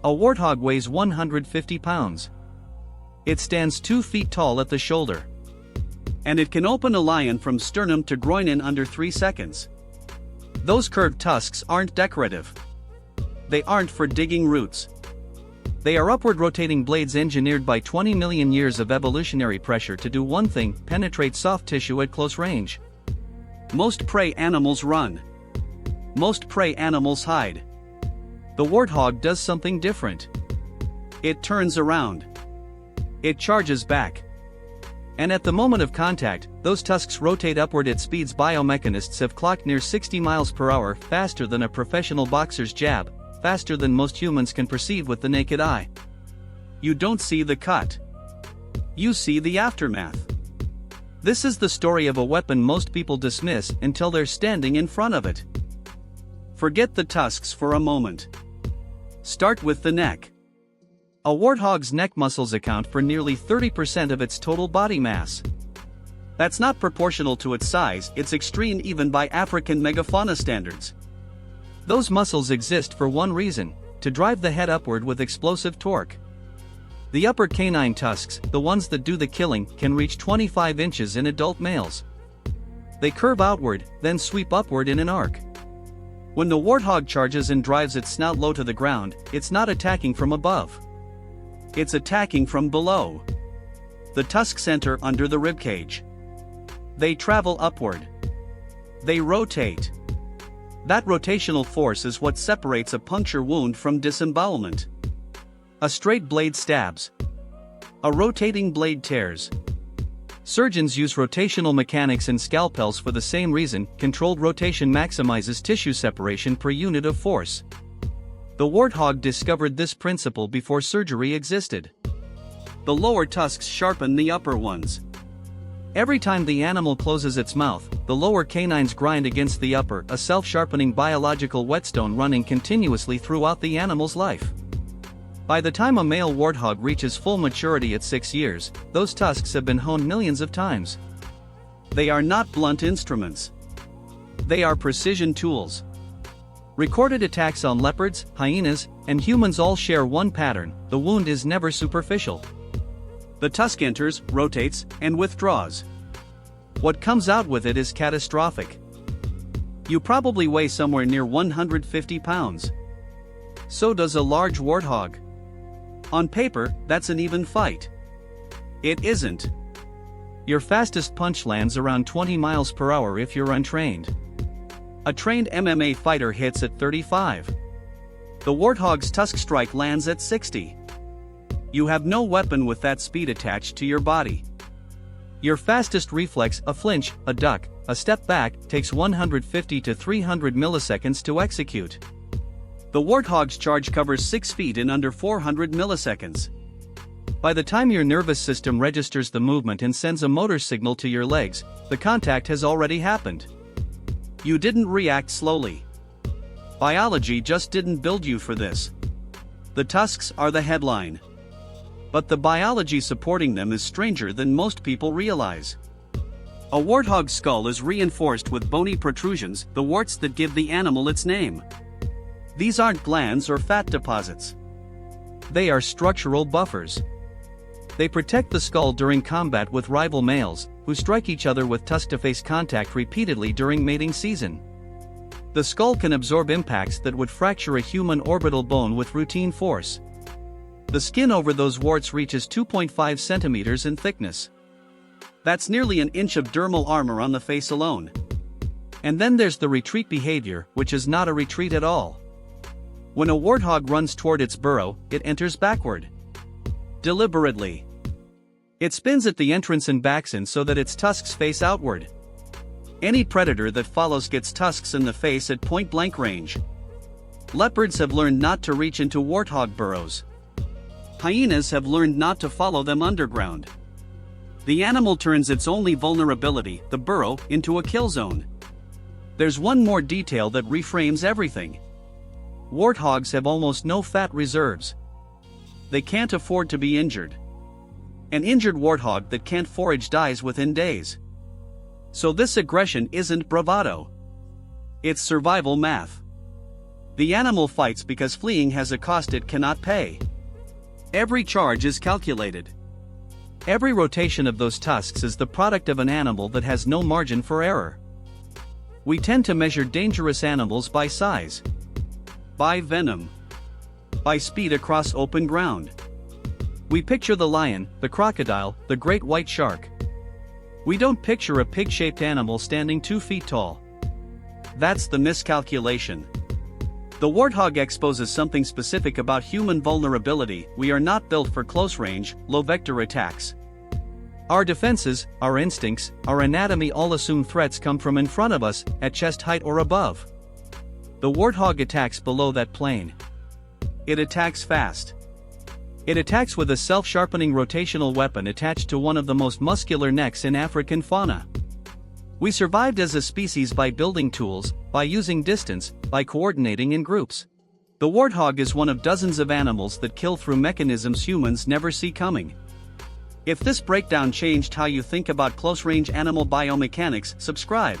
A warthog weighs 150 pounds. It stands 2 feet tall at the shoulder. And it can open a lion from sternum to groin in under 3 seconds. Those curved tusks aren't decorative. They aren't for digging roots. They are upward rotating blades engineered by 20 million years of evolutionary pressure to do one thing: penetrate soft tissue at close range. Most prey animals run. Most prey animals hide. The warthog does something different. It turns around. It charges back. And at the moment of contact, those tusks rotate upward at speeds biomechanists have clocked near 60 miles per hour, faster than a professional boxer's jab, faster than most humans can perceive with the naked eye. You don't see the cut. You see the aftermath. This is the story of a weapon most people dismiss until they're standing in front of it. Forget the tusks for a moment. Start with the neck. A warthog's neck muscles account for nearly 30% of its total body mass. That's not proportional to its size, it's extreme even by African megafauna standards. Those muscles exist for one reason: to drive the head upward with explosive torque. The upper canine tusks, the ones that do the killing, can reach 25 inches in adult males. They curve outward, then sweep upward in an arc. When the warthog charges and drives its snout low to the ground, it's not attacking from above. It's attacking from below. The tusks enter under the ribcage. They travel upward. They rotate. That rotational force is what separates a puncture wound from disembowelment. A straight blade stabs. A rotating blade tears. Surgeons use rotational mechanics in scalpels for the same reason: controlled rotation maximizes tissue separation per unit of force. The warthog discovered this principle before surgery existed. The lower tusks sharpen the upper ones. Every time the animal closes its mouth, the lower canines grind against the upper, a self-sharpening biological whetstone running continuously throughout the animal's life. By the time a male warthog reaches full maturity at 6 years, those tusks have been honed millions of times. They are not blunt instruments. They are precision tools. Recorded attacks on leopards, hyenas, and humans all share one pattern: the wound is never superficial. The tusk enters, rotates, and withdraws. What comes out with it is catastrophic. You probably weigh somewhere near 150 pounds. So does a large warthog. On paper, that's an even fight. It isn't. Your fastest punch lands around 20 miles per hour if you're untrained. A trained MMA fighter hits at 35. The warthog's tusk strike lands at 60. You have no weapon with that speed attached to your body. Your fastest reflex, a flinch, a duck, a step back, takes 150 to 300 milliseconds to execute. The warthog's charge covers 6 feet in under 400 milliseconds. By the time your nervous system registers the movement and sends a motor signal to your legs, the contact has already happened. You didn't react slowly. Biology just didn't build you for this. The tusks are the headline. But the biology supporting them is stranger than most people realize. A warthog's skull is reinforced with bony protrusions, the warts that give the animal its name. These aren't glands or fat deposits. They are structural buffers. They protect the skull during combat with rival males, who strike each other with tusk-to-face contact repeatedly during mating season. The skull can absorb impacts that would fracture a human orbital bone with routine force. The skin over those warts reaches 2.5 centimeters in thickness. That's nearly an inch of dermal armor on the face alone. And then there's the retreat behavior, which is not a retreat at all. When a warthog runs toward its burrow, it enters backward. Deliberately. It spins at the entrance and backs in so that its tusks face outward. Any predator that follows gets tusks in the face at point-blank range. Leopards have learned not to reach into warthog burrows. Hyenas have learned not to follow them underground. The animal turns its only vulnerability, the burrow, into a kill zone. There's one more detail that reframes everything. Warthogs have almost no fat reserves. They can't afford to be injured. An injured warthog that can't forage dies within days. So this aggression isn't bravado. It's survival math. The animal fights because fleeing has a cost it cannot pay. Every charge is calculated. Every rotation of those tusks is the product of an animal that has no margin for error. We tend to measure dangerous animals by size, by venom, by speed across open ground. We picture the lion, the crocodile, the great white shark. We don't picture a pig-shaped animal standing 2 feet tall. That's the miscalculation. The warthog exposes something specific about human vulnerability. We are not built for close-range, low-vector attacks. Our defenses, our instincts, our anatomy all assume threats come from in front of us, at chest height or above. The warthog attacks below that plane. It attacks fast. It attacks with a self-sharpening rotational weapon attached to one of the most muscular necks in African fauna. We survived as a species by building tools, by using distance, by coordinating in groups. The warthog is one of dozens of animals that kill through mechanisms humans never see coming. If this breakdown changed how you think about close-range animal biomechanics, subscribe.